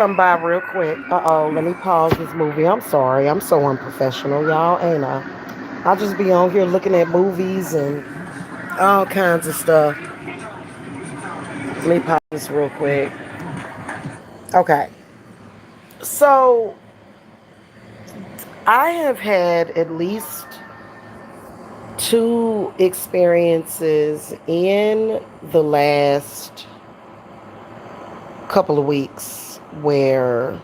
Come by real quick. Uh-oh, let me pause this movie. I'm sorry. I'm so unprofessional, y'all, ain't I? I'll just be on here looking at movies and all kinds of stuff. Let me pause this real quick. Okay. So, I have had at least two experiences in the last couple of weeks where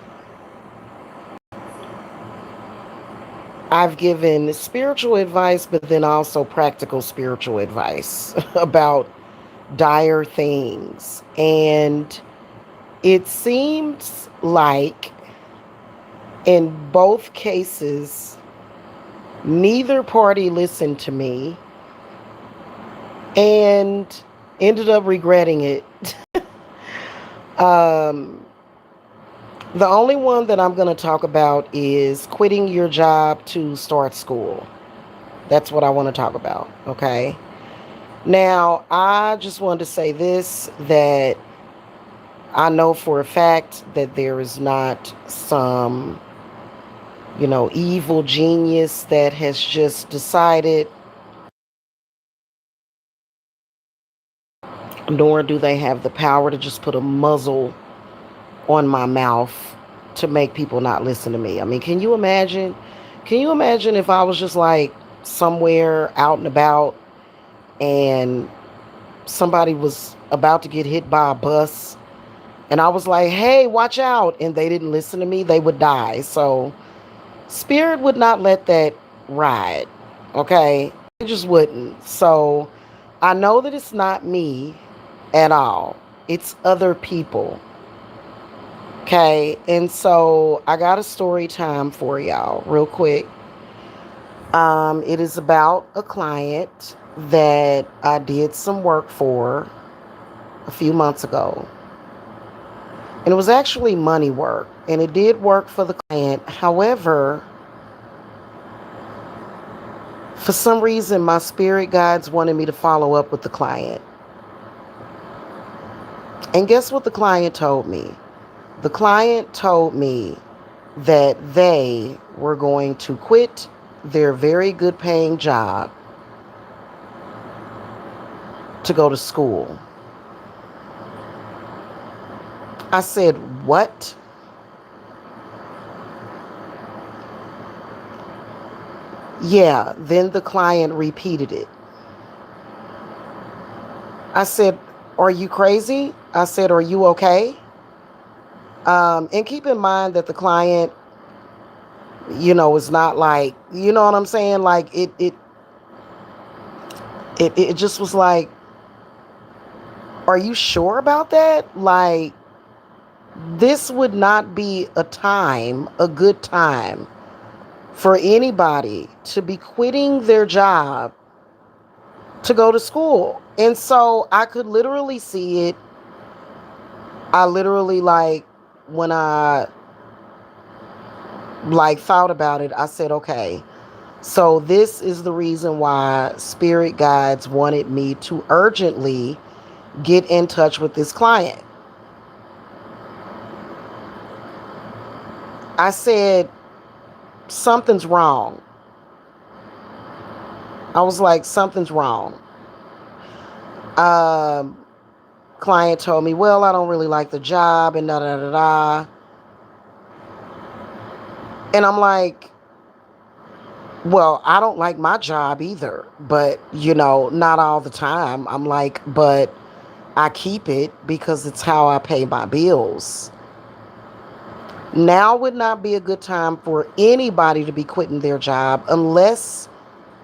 I've given spiritual advice, but then also practical spiritual advice about dire things. And it seems like in both cases, neither party listened to me and ended up regretting it. um, the only one that I'm going to talk about is quitting your job to start school. That's what I want to talk about, okay? Now, I just wanted to say this, that I know for a fact that there is not some, evil genius that has just decided, nor do they have the power to just put a muzzle on my mouth to make people not listen to me. I mean, can you imagine? Can you imagine if I was just like somewhere out and about and somebody was about to get hit by a bus and I was like, hey, watch out, and they didn't listen to me, they would die. So, Spirit would not let that ride, okay? It just wouldn't. So, I know that it's not me at all, it's other people, okay? And so, I got a story time for y'all, real quick. It is about a client that I did some work for a few months ago. And it was actually money work. And it did work for the client. However, for some reason, my spirit guides wanted me to follow up with the client. And guess what the client told me? The client told me that they were going to quit their very good paying job to go to school. I said, what? Yeah, then the client repeated it. I said, are you crazy? I said, are you okay? And keep in mind that the client, is not like, you know what I'm saying? Like it just was like, are you sure about that? Like, this would not be a good time for anybody to be quitting their job to go to school. And so I could literally see it. I literally, like, when I like thought about it, I said, okay, so this is the reason why spirit guides wanted me to urgently get in touch with this client. I said, something's wrong. I was like, something's wrong. Um, Client told me, well, I don't really like the job and da da da da. And I'm like, well, I don't like my job either, but not all the time. I'm like, but I keep it because it's how I pay my bills. Now would not be a good time for anybody to be quitting their job unless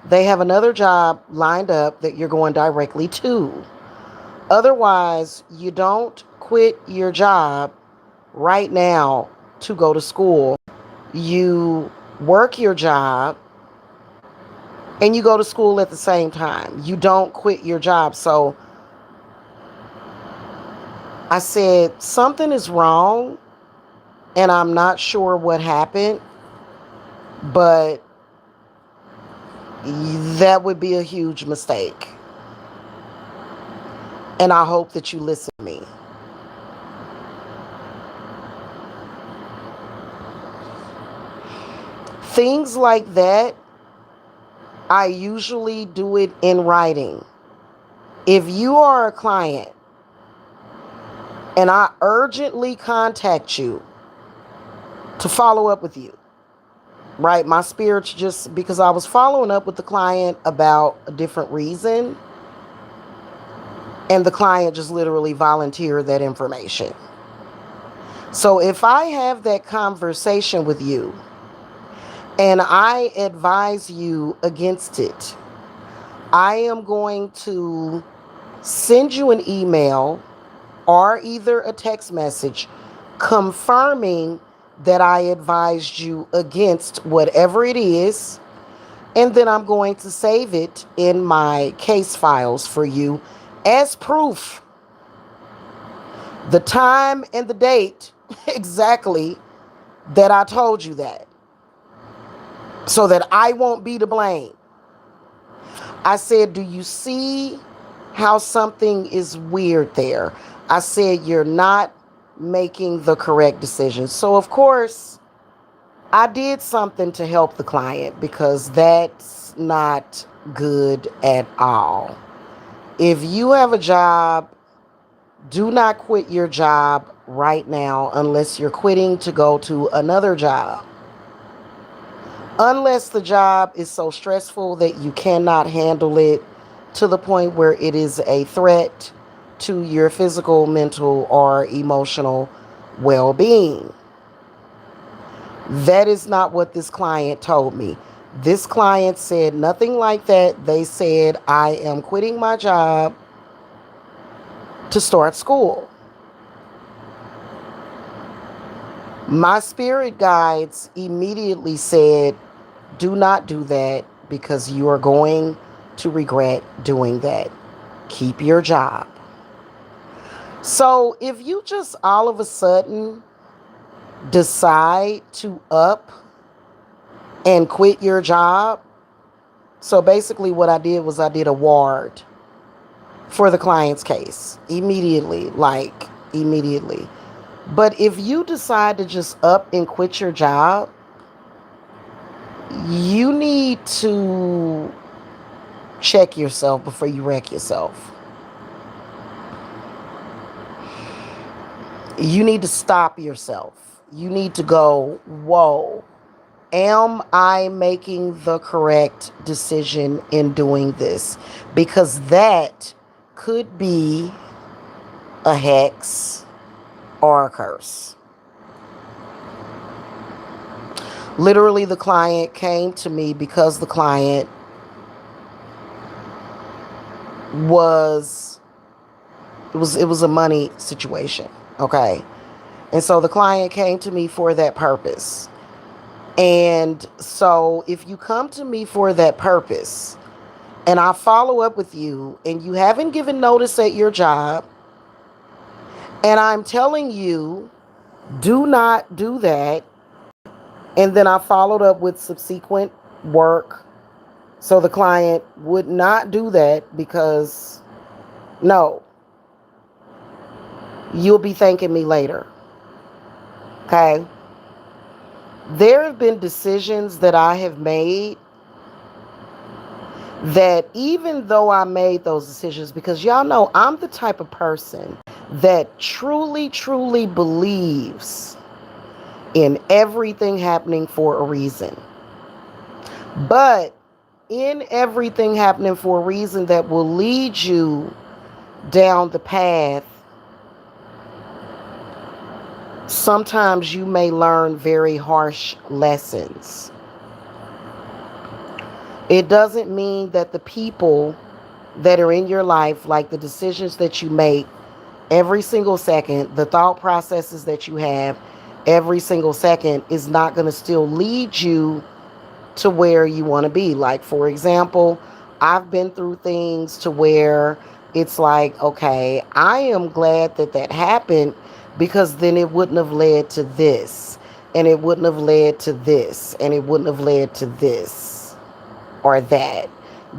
they have another job lined up that you're going directly to. Otherwise, you don't quit your job right now to go to school. You work your job and you go to school at the same time. You don't quit your job. So I said, something is wrong and I'm not sure what happened, but that would be a huge mistake. And I hope that you listen to me. Things like that, I usually do it in writing. If you are a client and I urgently contact you to follow up with you, right? My spirit's just because I was following up with the client about a different reason, and the client just literally volunteered that information. So if I have that conversation with you and I advise you against it, I am going to send you an email or either a text message confirming that I advised you against whatever it is. And then I'm going to save it in my case files for you as proof. The time and the date exactly that I told you that. So that I won't be to blame. I said, do you see how something is weird there? I said, you're not making the correct decision. So, of course, I did something to help the client because that's not good at all. If you have a job, do not quit your job right now unless you're quitting to go to another job. Unless the job is so stressful that you cannot handle it to the point where it is a threat to your physical, mental, or emotional well-being. That is not what this client told me. This client said nothing like that. They said, I am quitting my job to start school. My spirit guides immediately said, do not do that because you are going to regret doing that. Keep your job. So if you just all of a sudden decide to up and quit your job, so basically what I did was I did a ward for the client's case immediately, like immediately. But if you decide to just up and quit your job, you need to check yourself before you wreck yourself. You need to stop yourself. You need to go, whoa, am I making the correct decision in doing this? Because that could be a hex or a curse. Literally, the client came to me because the client was it was a money situation, okay? And so the client came to me for that purpose. And so if you come to me for that purpose and I follow up with you and you haven't given notice at your job and I'm telling you, do not do that, and then I followed up with subsequent work so the client would not do that, because no, you'll be thanking me later. Okay? There have been decisions that I have made that even though I made those decisions, because y'all know I'm the type of person that truly, truly believes in everything happening for a reason. But in everything happening for a reason that will lead you down the path, sometimes you may learn very harsh lessons. It doesn't mean that the people that are in your life, like the decisions that you make every single second, the thought processes that you have every single second, is not going to still lead you to where you want to be. Like, for example, I've been through things to where it's like, okay, I am glad that that happened, because then it wouldn't have led to this, and it wouldn't have led to this, and it wouldn't have led to this or that.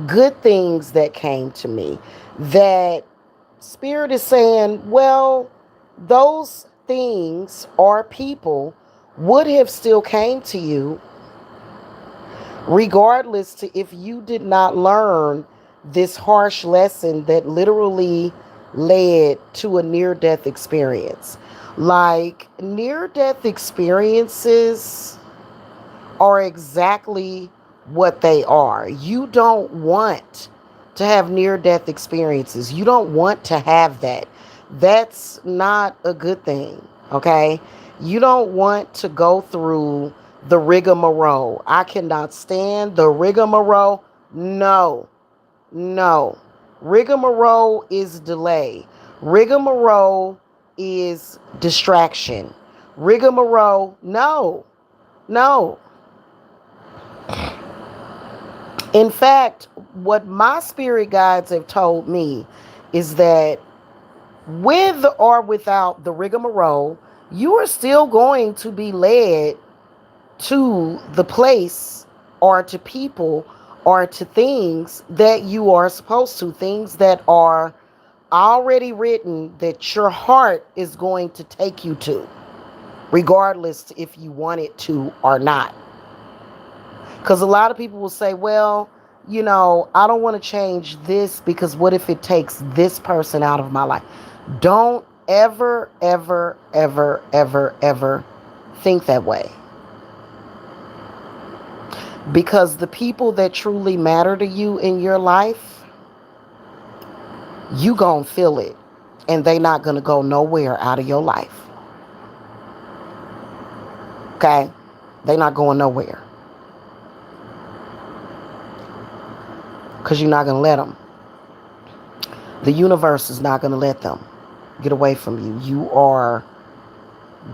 Good things that came to me that Spirit is saying, well, those things or people would have still came to you Regardless to if you did not learn this harsh lesson that literally led to a near death experience. Like, near death experiences are exactly what they are. You don't want to have near death experiences. You don't want to have that. That's not a good thing, okay? You don't want to go through the rigmarole. I cannot stand the rigmarole. No, no. Rigmarole is delay. Rigmarole is distraction. Rigmarole, no, no. In fact, what my spirit guides have told me is that with or without the rigmarole, you are still going to be led to the place or to people or to things that you are supposed to, things that are already written that your heart is going to take you to, regardless if you want it to or not. Because a lot of people will say, well, I don't want to change this because what if it takes this person out of my life? Don't ever, ever, ever, ever, ever think that way. Because the people that truly matter to you in your life, you gonna feel it. And they not gonna go nowhere out of your life. Okay? They not going nowhere. Because you're not gonna let them. The universe is not gonna let them get away from you.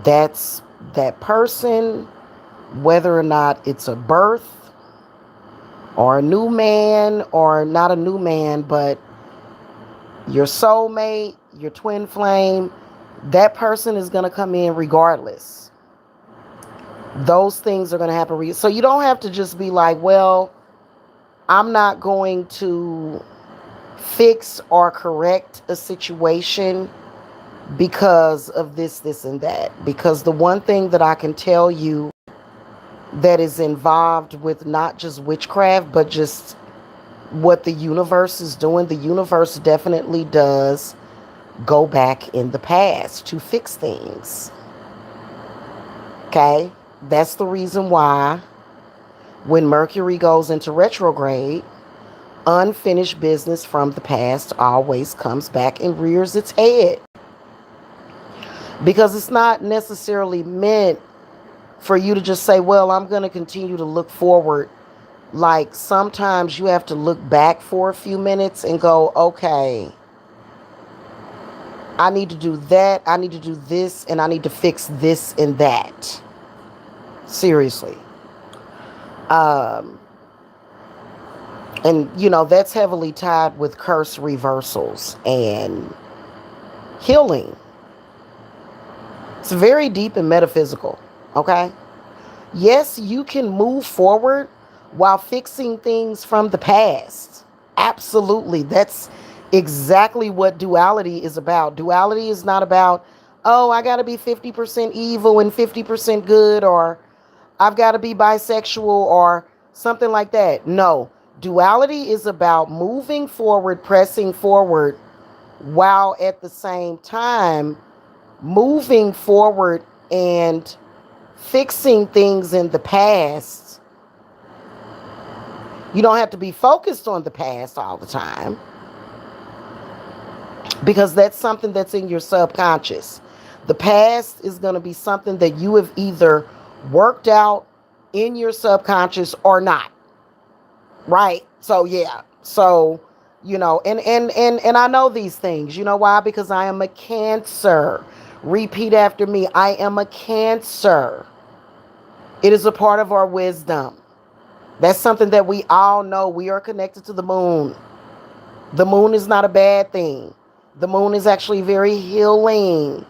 That's that person, whether or not it's a birth or a new man or not a new man, but your soulmate, your twin flame, that person is going to come in regardless. Those things are going to happen. So you don't have to just be like, well, I'm not going to fix or correct a situation because of this, and that. Because the one thing that I can tell you that is involved with not just witchcraft, but just what the universe is doing, the universe definitely does go back in the past to fix things. Okay? That's the reason why when Mercury goes into retrograde, unfinished business from the past always comes back and rears its head. Because it's not necessarily meant for you to just say, well, I'm going to continue to look forward. Like, sometimes you have to look back for a few minutes and go, okay, I need to do that, I need to do this, and I need to fix this and that. Seriously. And, that's heavily tied with curse reversals and healing. It's very deep and metaphysical, okay? Yes, you can move forward while fixing things from the past. Absolutely. That's exactly what duality is about. Duality is not about, oh, I got to be 50% evil and 50% good, or I've got to be bisexual or something like that. No. Duality is about moving forward, pressing forward, while at the same time moving forward and fixing things in the past. You don't have to be focused on the past all the time, because that's something that's in your subconscious. The past is going to be something that you have either worked out in your subconscious or not. Right? So yeah. So, and I know these things. You know why? Because I am a Cancer. Repeat after me. I am a Cancer. It is a part of our wisdom. That's something that we all know. We are connected to the moon. The moon is not a bad thing. The moon is actually very healing.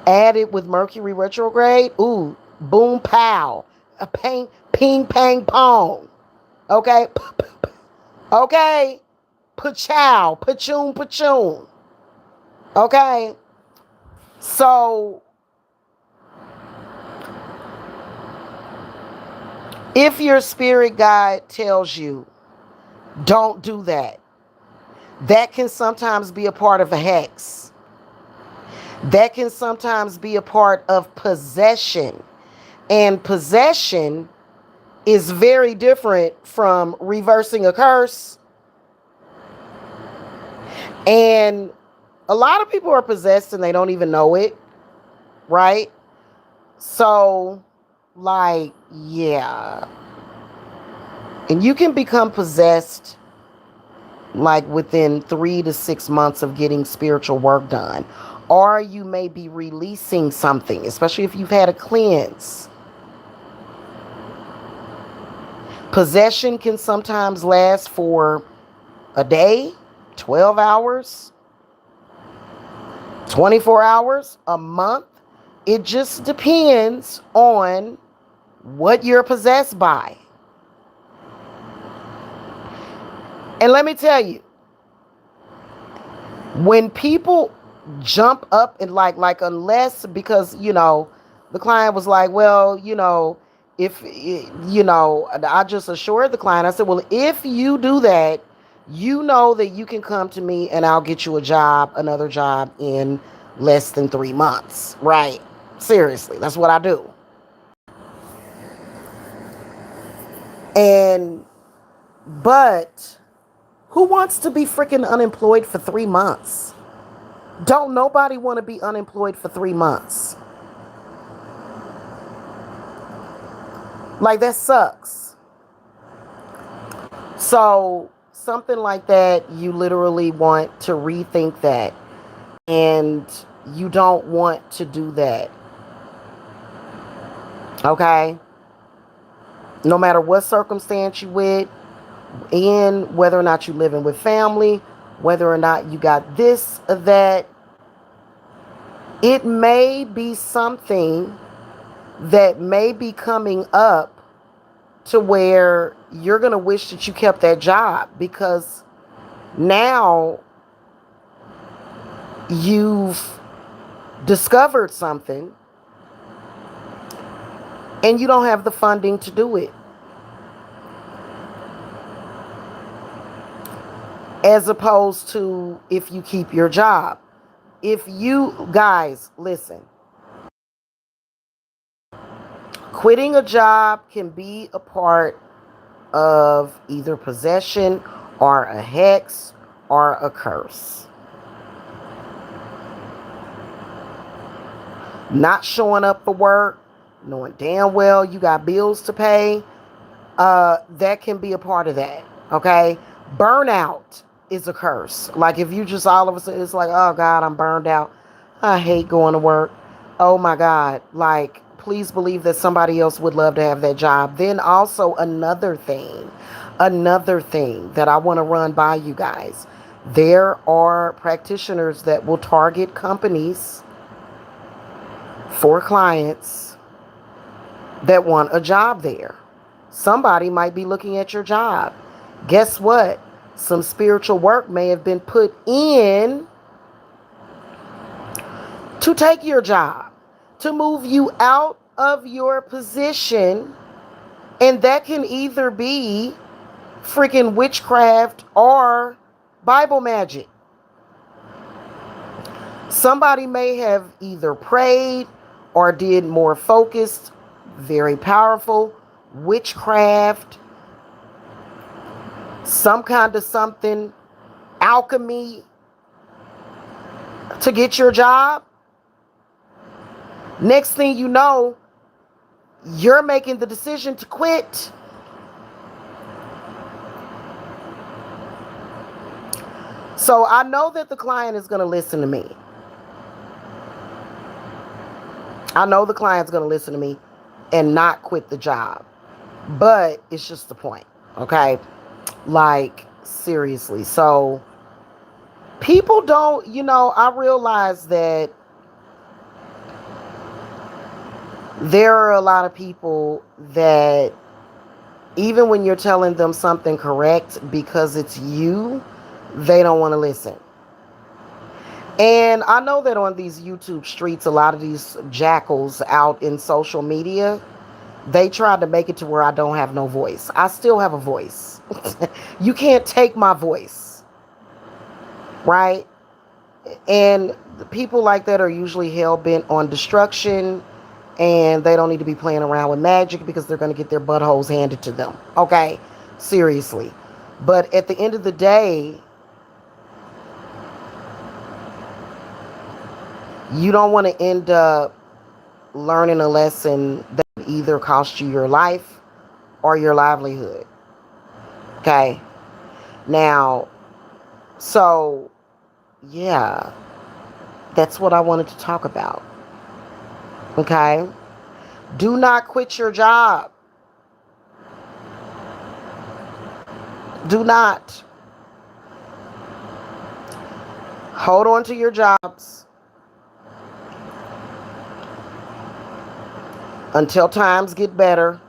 Added with Mercury retrograde, ooh, boom, pow, a ping, ping, pang, pong. Okay? Okay? Pachow, pachoon, pachoon. Okay? So, If your spirit guide tells you, don't do that, that can sometimes be a part of a hex. That can sometimes be a part of possession. And possession is very different from reversing a curse. And a lot of people are possessed and they don't even know it, right? So, like, yeah. And you can become possessed like within 3 to 6 months of getting spiritual work done. Or you may be releasing something, especially if you've had a cleanse. Possession can sometimes last for a day, 12 hours, 24 hours, a month. It just depends on what you're possessed by. And let me tell you, when people jump up and like unless, because, the client was like, well, if, I just assured the client, I said, well, if you do that, you know that you can come to me and I'll get you another job in less than 3 months, right? Seriously, that's what I do. But who wants to be freaking unemployed for 3 months? Don't nobody want to be unemployed for 3 months. Like, that sucks. So something like that, you literally want to rethink that. And you don't want to do that. Okay? No matter what circumstance you in, whether or not you living with family, whether or not you got this or that, it may be something that may be coming up to where you're going to wish that you kept that job, because now you've discovered something and you don't have the funding to do it. As opposed to if you keep your job. If you guys, listen, quitting a job can be a part of either possession or a hex or a curse. Not showing up for work, knowing damn well you got bills to pay, that can be a part of that. Okay? Burnout is a curse. Like, if you just all of a sudden, it's like, oh God, I'm burned out. I hate going to work. Oh my God. Like, please believe that somebody else would love to have that job. Then also another thing that I want to run by you guys. There are practitioners that will target companies for clients that want a job there. Somebody might be looking at your job. Guess what? Some spiritual work may have been put in to take your job, to move you out of your position. And that can either be freaking witchcraft or Bible magic. Somebody may have either prayed or did more focused, very powerful witchcraft, some kind of something, alchemy, to get your job. Next thing you know, you're making the decision to quit. So I know that the client is going to listen to me. I know the client's going to listen to me and not quit the job. But it's just the point, okay? Like, seriously. So people don't, I realize that there are a lot of people that even when you're telling them something correct, because it's you, they don't want to listen. And I know that on these YouTube streets, a lot of these jackals out in social media, They tried to make it to where I don't have no voice. I still have a voice. You can't take my voice, right? And the people like that are usually hell bent on destruction, and they don't need to be playing around with magic because they're going to get their buttholes handed to them. Okay? Seriously. But at the end of the day, you don't want to end up learning a lesson that would either cost you your life or your livelihood. Okay? Now, so, yeah, that's what I wanted to talk about. Okay? Do not quit your job. Do not. Hold on to your jobs until times get better.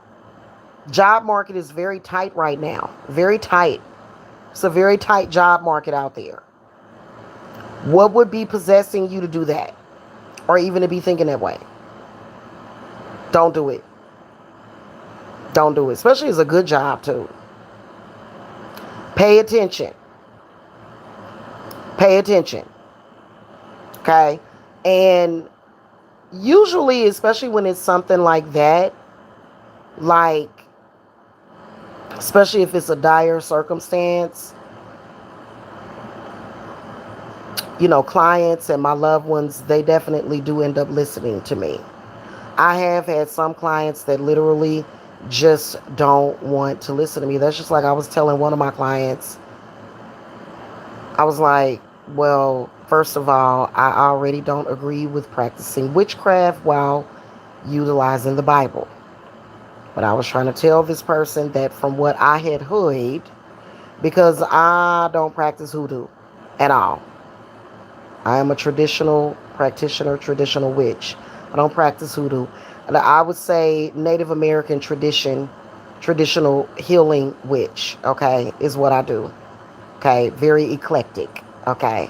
Job market is very tight right now. Very tight. It's a very tight job market out there. What would be possessing you to do that? Or even to be thinking that way? Don't do it. Don't do it. Especially if it's a good job too. Pay attention. Pay attention. Okay? And usually, especially when it's something like that, like, especially if it's a dire circumstance, you know, clients and my loved ones, they definitely do end up listening to me. I have had some clients that literally just don't want to listen to me. That's just like I was telling one of my clients. I was like, well, first of all, I already don't agree with practicing witchcraft while utilizing the Bible. But I was trying to tell this person that from what I had heard, because I don't practice hoodoo at all. I am a traditional practitioner, traditional witch. I don't practice hoodoo. And I would say Native American traditional healing witch, okay, is what I do. Okay, very eclectic, okay.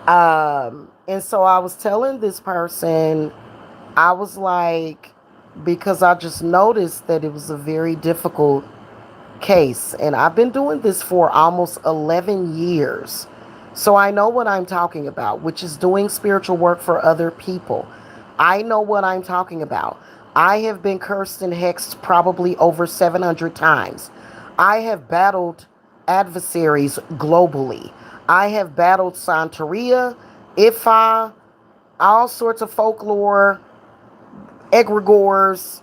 And so I was telling this person, I was like, because I just noticed that it was a very difficult case. And I've been doing this for almost 11 years. So I know what I'm talking about, which is doing spiritual work for other people. I know what I'm talking about. I have been cursed and hexed probably over 700 times. I have battled adversaries globally. I have battled Santeria, Ifa, all sorts of folklore, egregores,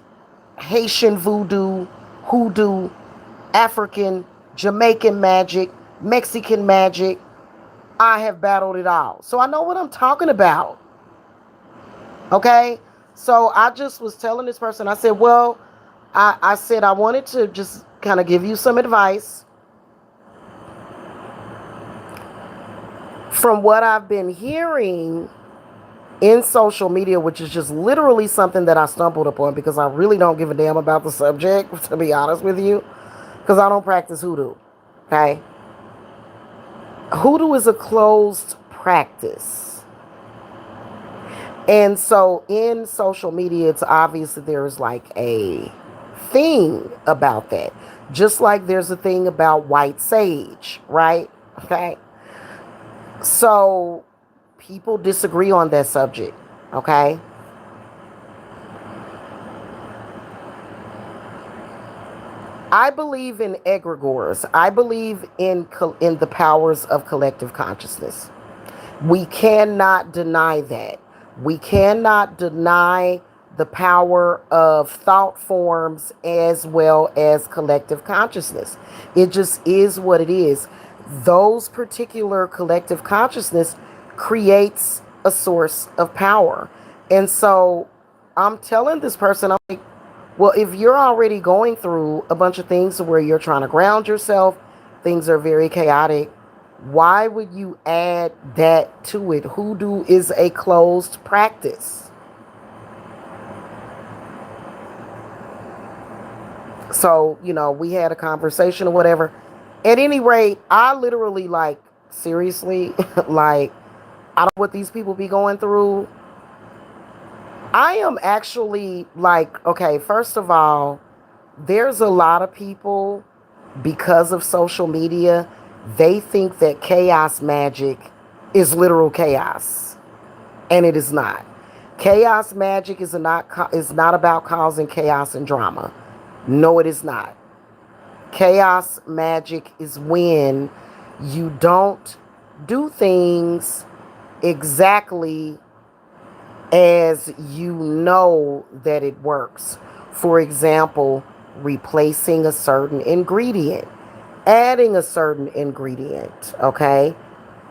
Haitian voodoo, hoodoo, African, Jamaican magic, Mexican magic. I have battled it all. So I know what I'm talking about. Okay? So I just was telling this person, I said, well, I said I wanted to just kind of give you some advice. From what I've been hearing in social media, which is just literally something that I stumbled upon because I really don't give a damn about the subject, to be honest with you, because I don't practice hoodoo. Okay? Hoodoo is a closed practice. And so in social media, it's obvious that there's like a thing about that. Just like there's a thing about white sage, right? Okay. So people disagree on that subject. Okay. I believe in egregores. I believe in the powers of collective consciousness. We cannot deny that. We cannot deny the power of thought forms as well as collective consciousness. It just is what it is. Those particular collective consciousness creates a source of power. And so I'm telling this person, I'm like, well, if you're already going through a bunch of things where you're trying to ground yourself, things are very chaotic, why would you add that to it? Hoodoo is a closed practice. So, you know, we had a conversation or whatever. At any rate, I literally, like, seriously, like, I don't know what these people be going through. I am actually like, okay, first of all, there's a lot of people, because of social media, they think that chaos magic is literal chaos, and it is not. Chaos magic is not about causing chaos and drama. No, it is not. Chaos magic is when you don't do things exactly as you know that it works. For example, replacing a certain ingredient, adding a certain ingredient, okay?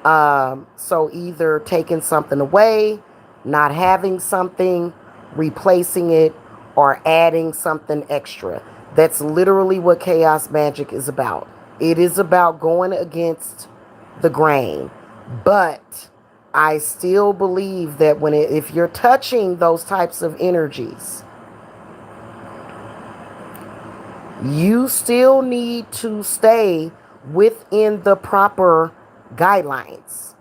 So either taking something away, not having something, replacing it, or adding something extra. That's literally what chaos magic is about. It is about going against the grain. But I still believe that if you're touching those types of energies, you still need to stay within the proper guidelines.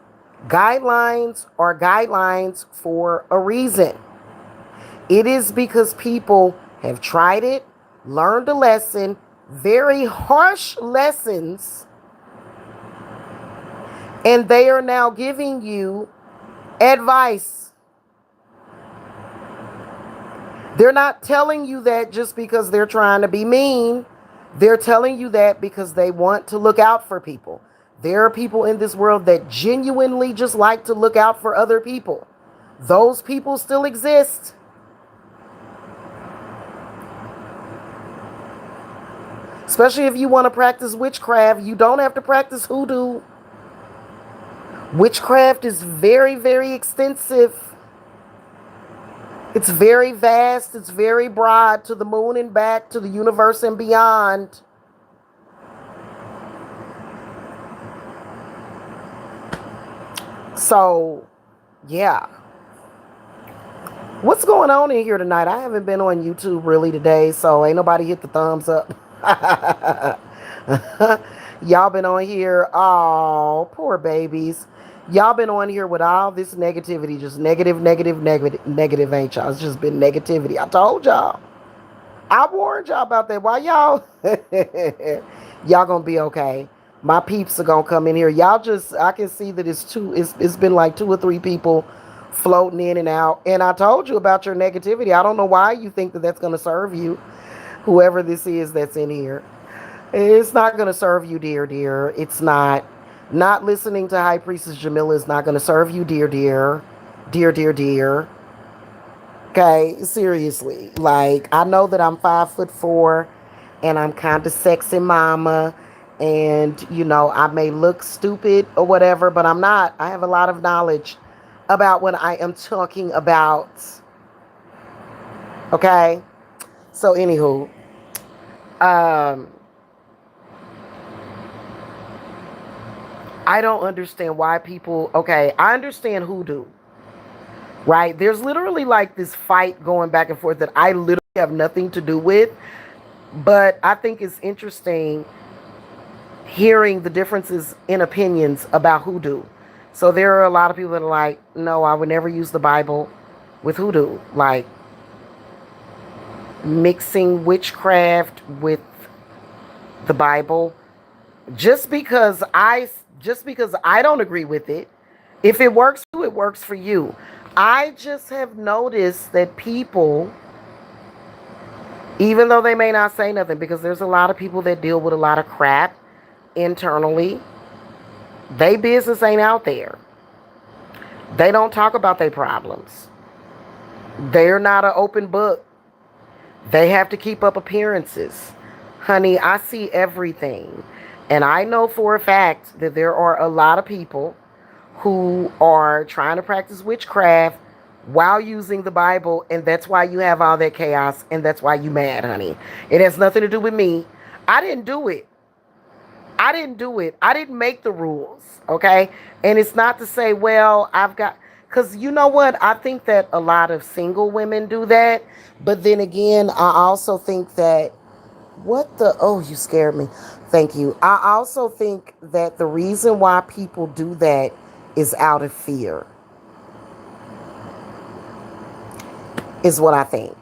Guidelines are guidelines for a reason. It is because people have tried it, learned a lesson, very harsh lessons, and they are now giving you advice. They're not telling you that just because they're trying to be mean. They're telling you that because they want to look out for people. There are people in this world that genuinely just like to look out for other people. Those people still exist. Especially if you want to practice witchcraft, you don't have to practice hoodoo. Witchcraft is very, very extensive. It's very vast. It's very broad, to the moon and back, to the universe and beyond. So, yeah. What's going on in here tonight? I haven't been on YouTube really today, so ain't nobody hit the thumbs up. Y'all been on here. Oh, poor babies. Y'all been on here with all this negativity. Just negative, negative, negative, negative, ain't y'all? It's just been negativity. I told y'all. I warned y'all about that. Why y'all? Y'all gonna be okay. My peeps are gonna come in here. Y'all just, I can see that it's been like 2 or 3 people floating in and out. And I told you about your negativity. I don't know why you think that that's gonna serve you. Whoever this is that's in here. It's not gonna serve you, dear, dear. It's not. Not listening to High Priestess Jamila is not gonna serve you, dear, dear. Dear, dear, dear. Okay, seriously. Like, I know that I'm 5'4" and I'm kind of sexy mama, and I may look stupid or whatever, but I'm not. I have a lot of knowledge about what I am talking about. Okay? So anywho, um I don't understand why people, okay, I understand hoodoo. Right? There's literally like this fight going back and forth that I literally have nothing to do with. But I think it's interesting hearing the differences in opinions about hoodoo. So there are a lot of people that are like, no, I would never use the Bible with hoodoo. Like mixing witchcraft with the Bible. Just because I don't agree with it. If it works for you, it works for you. I just have noticed that people, even though they may not say nothing, because there's a lot of people that deal with a lot of crap internally, they business ain't out there. They don't talk about their problems. They're not an open book. They have to keep up appearances. Honey, I see everything. And I know for a fact that there are a lot of people who are trying to practice witchcraft while using the Bible, and that's why you have all that chaos, and that's why you mad, honey. It has nothing to do with me. I didn't do it. I didn't do it. I didn't make the rules, okay? And it's not to say, well, I've got, because you know what? I think that a lot of single women do that. But then again, I also think that, oh, you scared me. Thank you. I also think that the reason why people do that is out of fear. is what I think.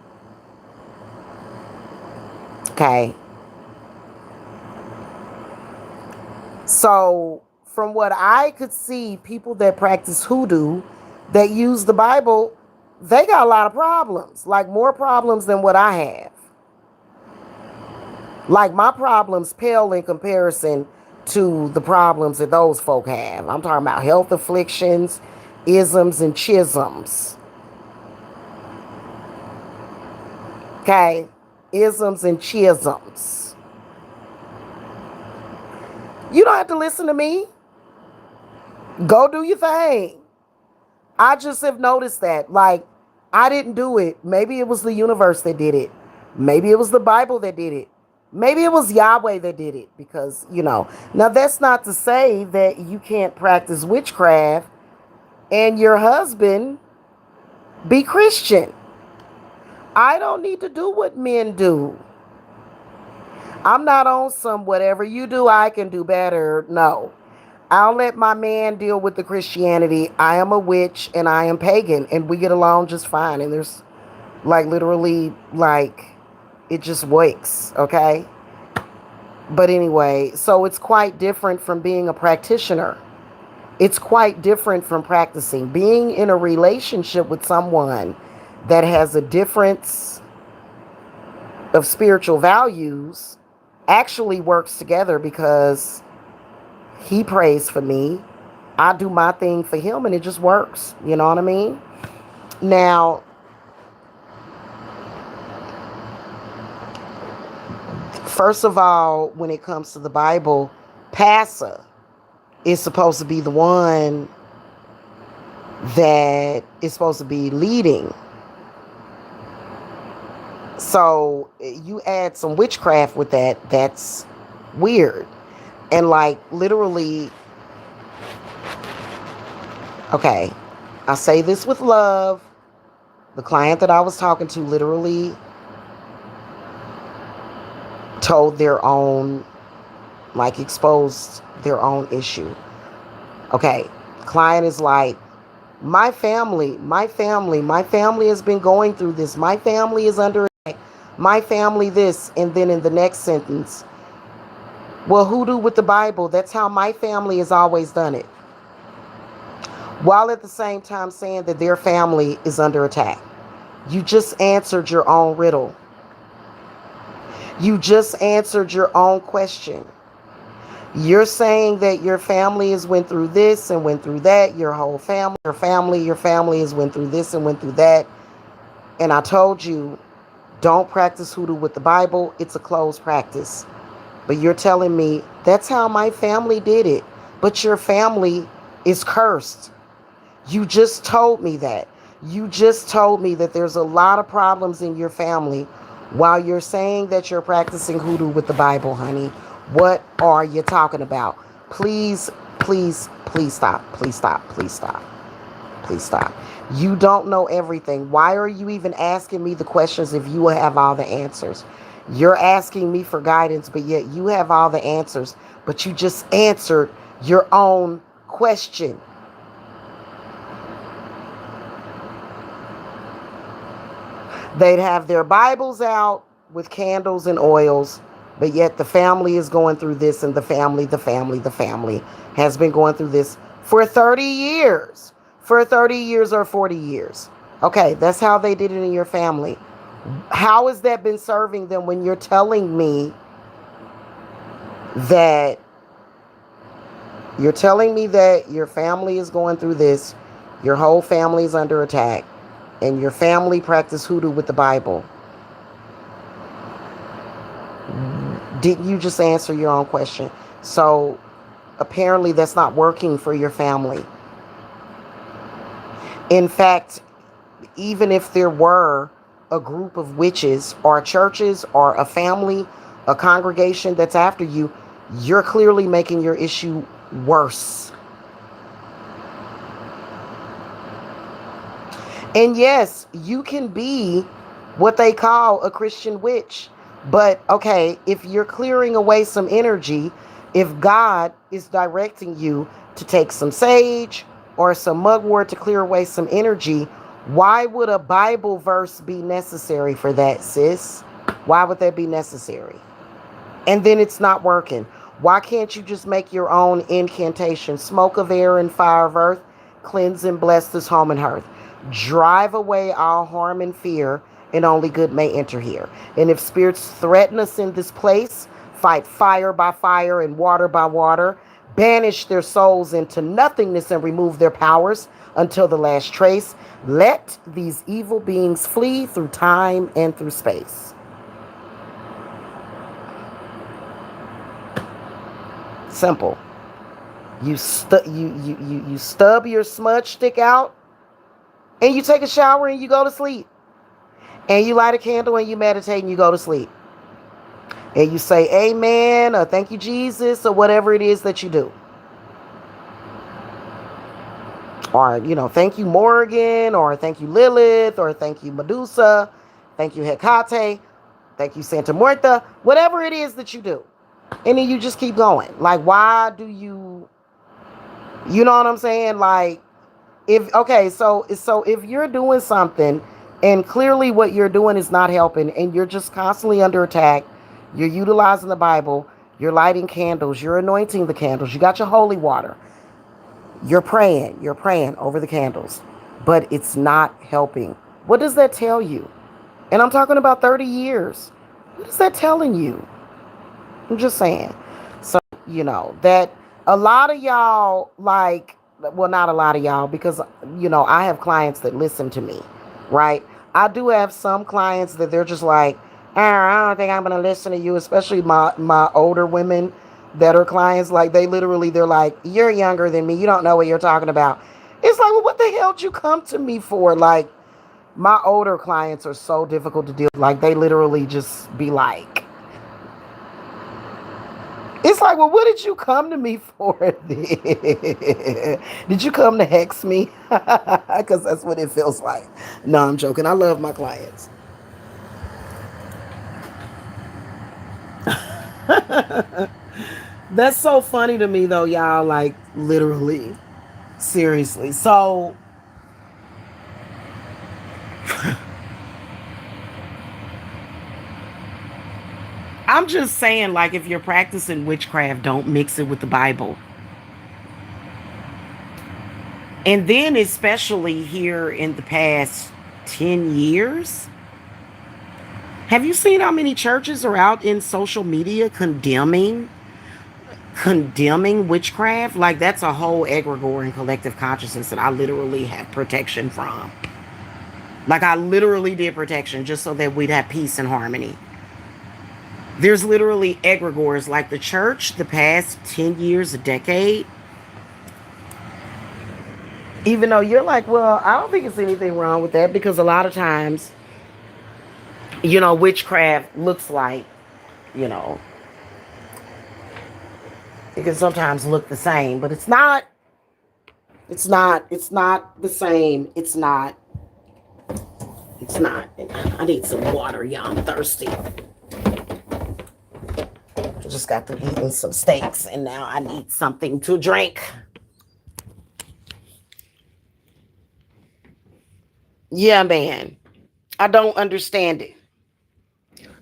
Okay. So, from what I could see, people that practice hoodoo, that use the Bible, they got a lot of problems, like more problems than what I have. Like my problems pale in comparison to the problems that those folk have. I'm talking about health afflictions, isms, and chisms. Okay? Isms and chisms. You don't have to listen to me. Go do your thing. I just have noticed that. Like, I didn't do it. Maybe it was the universe that did it. Maybe it was the Bible that did it. Maybe it was Yahweh that did it. Because, now that's not to say that you can't practice witchcraft and your husband be Christian. I don't need to do what men do. I'm not on some whatever you do, I can do better. No. I'll let my man deal with the Christianity. I am a witch and I am pagan and we get along just fine. And there's literally it just works. Okay. But anyway, so it's quite different from being a practitioner. It's quite different from practicing. Being in a relationship with someone that has a difference of spiritual values actually works together because he prays for me, I do my thing for him, and it just works. You know what I mean? Now, first of all, when it comes to the Bible, pastor is supposed to be the one that is supposed to be leading. So you add some witchcraft with that, that's weird. And literally, okay, I say this with love. The client that I was talking to literally told their own, exposed their own issue. Okay, client is like, my family has been going through this. My family is under attack. My family this. And then in the next sentence, well, hoodoo with the Bible, that's how my family has always done it. While at the same time saying that their family is under attack. You just answered your own riddle. You just answered your own question. You're saying that your family has went through this and went through that. Your whole family, your family has went through this and went through that. And I told you, don't practice hoodoo with the Bible. It's a closed practice. But you're telling me that's how my family did it. But your family is cursed. You just told me that. You just told me that there's a lot of problems in your family while you're saying that you're practicing hoodoo with the Bible, honey. What are you talking about? Please, please, please stop. Please stop. Please stop. Please stop. You don't know everything. Why are you even asking me the questions if you have all the answers? You're asking me for guidance, but yet you have all the answers. But you just answered your own question. They'd have their Bibles out with candles and oils, but yet the family is going through this, and the family has been going through this for 30 years. For 30 years or 40 years. Okay, that's how they did it in your family. How has that been serving them when you're telling me that your family is going through this, your whole family is under attack, and your family practice hoodoo with the Bible? Didn't you just answer your own question? So apparently that's not working for your family. In fact, even if there were a group of witches or churches or a family, a congregation that's after you, you're clearly making your issue worse. And yes, you can be what they call a Christian witch. But okay, if you're clearing away some energy, if God is directing you to take some sage or some mugwort to clear away some energy, Why would a Bible verse be necessary for that, sis? Why would that be necessary? And then it's not working. Why can't you just make your own incantation? Smoke of air and fire of earth, cleanse and bless this home and hearth. Drive away all harm and fear, and only good may enter here. And if spirits threaten us in this place, fight fire by fire and water by water. Banish their souls into nothingness and remove their powers until the last trace. Let these evil beings flee through time and through space. Simple. You stub your smudge stick out, and you take a shower and you go to sleep. And you light a candle and you meditate and you go to sleep. And you say amen or thank you Jesus or whatever it is that you do. Or, thank you Morgan, or thank you Lilith, or thank you Medusa, thank you Hecate, thank you Santa Muerta, whatever it is that you do. And then you just keep going. Like, why do you know what I'm saying? Like, so if you're doing something and clearly what you're doing is not helping and you're just constantly under attack, you're utilizing the Bible, you're lighting candles, you're anointing the candles, you got your holy water, you're praying over the candles, but it's not helping. What does that tell you? And I'm talking about 30 years. What is that telling you? I'm just saying. So, that a lot of y'all, like, well, not a lot of y'all, because, I have clients that listen to me, right? I do have some clients that they're just like, I don't think I'm going to listen to you, especially my older women that are clients. Like, they're like, you're younger than me. You don't know what you're talking about. It's like, well, what the hell did you come to me for? Like, my older clients are so difficult to deal with. Like, they literally just be like, it's like, well, what did you come to me for then? Did you come to hex me? Because that's what it feels like. No, I'm joking. I love my clients. That's so funny to me, though, y'all. Like, literally. Seriously. So, I'm just saying, like, if you're practicing witchcraft, don't mix it with the Bible. And then, especially here in the past 10 years, have you seen how many churches are out in social media condemning witchcraft? Like, that's a whole egregore and collective consciousness that I literally have protection from. Like, I literally did protection just so that we'd have peace and harmony. There's literally egregores like the church, the past 10 years, a decade. Even though you're like, well, I don't think it's anything wrong with that, because a lot of times, witchcraft looks like, you know, it can sometimes look the same, but it's not. It's not. It's not the same. It's not. It's not. I need some water, y'all. I'm thirsty. I just got through eating some steaks, and now I need something to drink. Yeah, man. I don't understand it.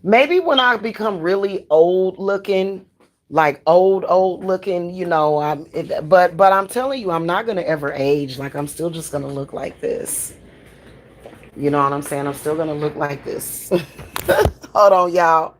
Maybe when I become really old looking, like old looking, but I'm telling you, I'm not gonna ever age. Like, I'm still just gonna look like this. You know what I'm saying? I'm still gonna look like this. Hold on, y'all.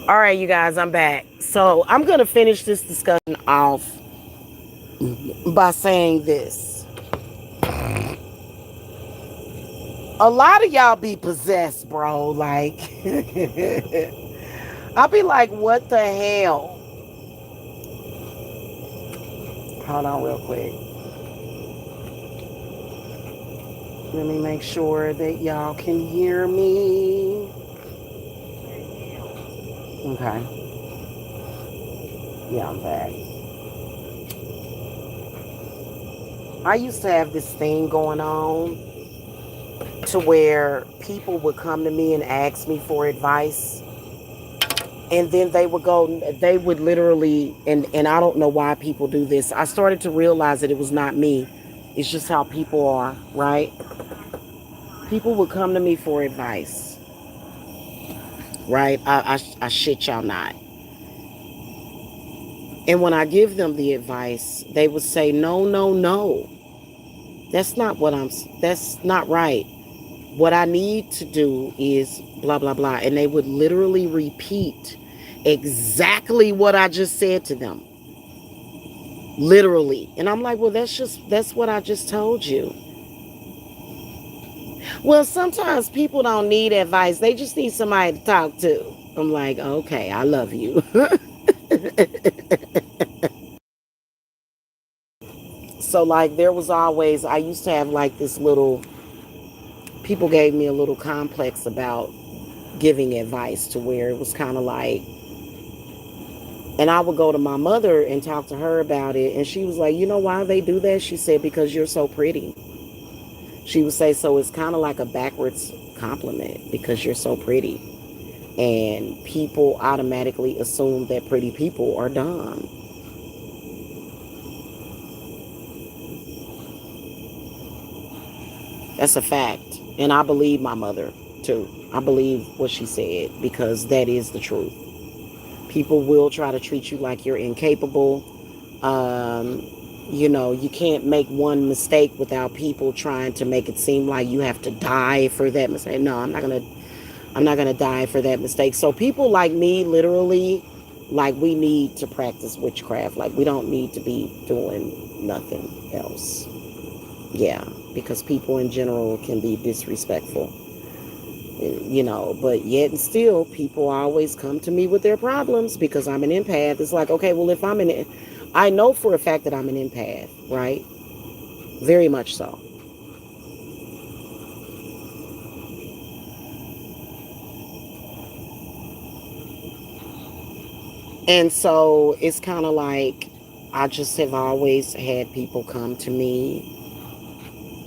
All right, you guys, I'm back. So I'm going to finish this discussion off by saying this. A lot of y'all be possessed, bro. Like, I'll be like, what the hell? Hold on, real quick. Let me make sure that y'all can hear me. Okay. Yeah, I'm back. I used to have this thing going on to where people would come to me and ask me for advice. And then they would literally, and I don't know why people do this. I started to realize that it was not me. It's just how people are, right? People would come to me for advice, right? I shit y'all not. And when I give them the advice, they would say, no, no, no. That's not right. What I need to do is blah, blah, blah. And they would literally repeat exactly what I just said to them. Literally. And I'm like, well, that's what I just told you. Well, sometimes people don't need advice. They just need somebody to talk to. I'm like, okay, I love you. So, like, there was always, I used to have like this little, people gave me a little complex about giving advice to where it was kind of like, and I would go to my mother and talk to her about it. And she was like, you know why they do that? She said, because you're so pretty. She would say, so it's kind of like a backwards compliment because you're so pretty. And people automatically assume that pretty people are dumb. That's a fact. And I believe my mother, too. I believe what she said because that is the truth. People will try to treat you like you're incapable. Um, you can't make one mistake without people trying to make it seem like you have to die for that mistake. No, I'm not gonna die for that mistake. So people like me, literally, like we need to practice witchcraft. Like we don't need to be doing nothing else. Yeah, because people in general can be disrespectful. But yet and still, people always come to me with their problems because I'm an empath. It's like, okay, well, if I know for a fact that I'm an empath, right? Very much so. And so it's kind of like I just have always had people come to me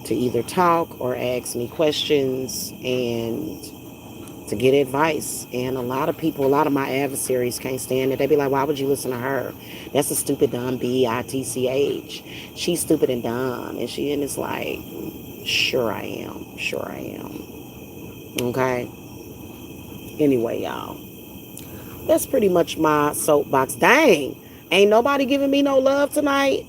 to either talk or ask me questions and to get advice. And a lot of people, a lot of my adversaries can't stand it. They be like, why would you listen to her? That's a stupid, dumb bitch. She's stupid and dumb. And it's like, sure I am. Sure I am. Okay. Anyway, y'all. That's pretty much my soapbox. Dang. Ain't nobody giving me no love tonight.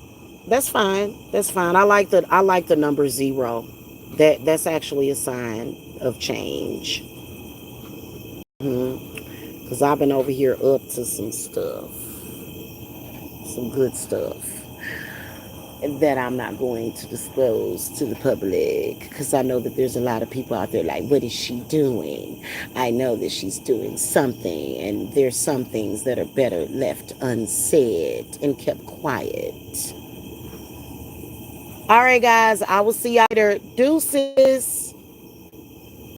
That's fine. That's fine. I like the number 0. That's actually a sign of change. Because I've been over here up to some stuff. Some good stuff that I'm not going to disclose to the public because I know that there's a lot of people out there like, what is she doing? I know that she's doing something, and there's some things that are better left unsaid and kept quiet. All right, guys, I will see you later. Deuces.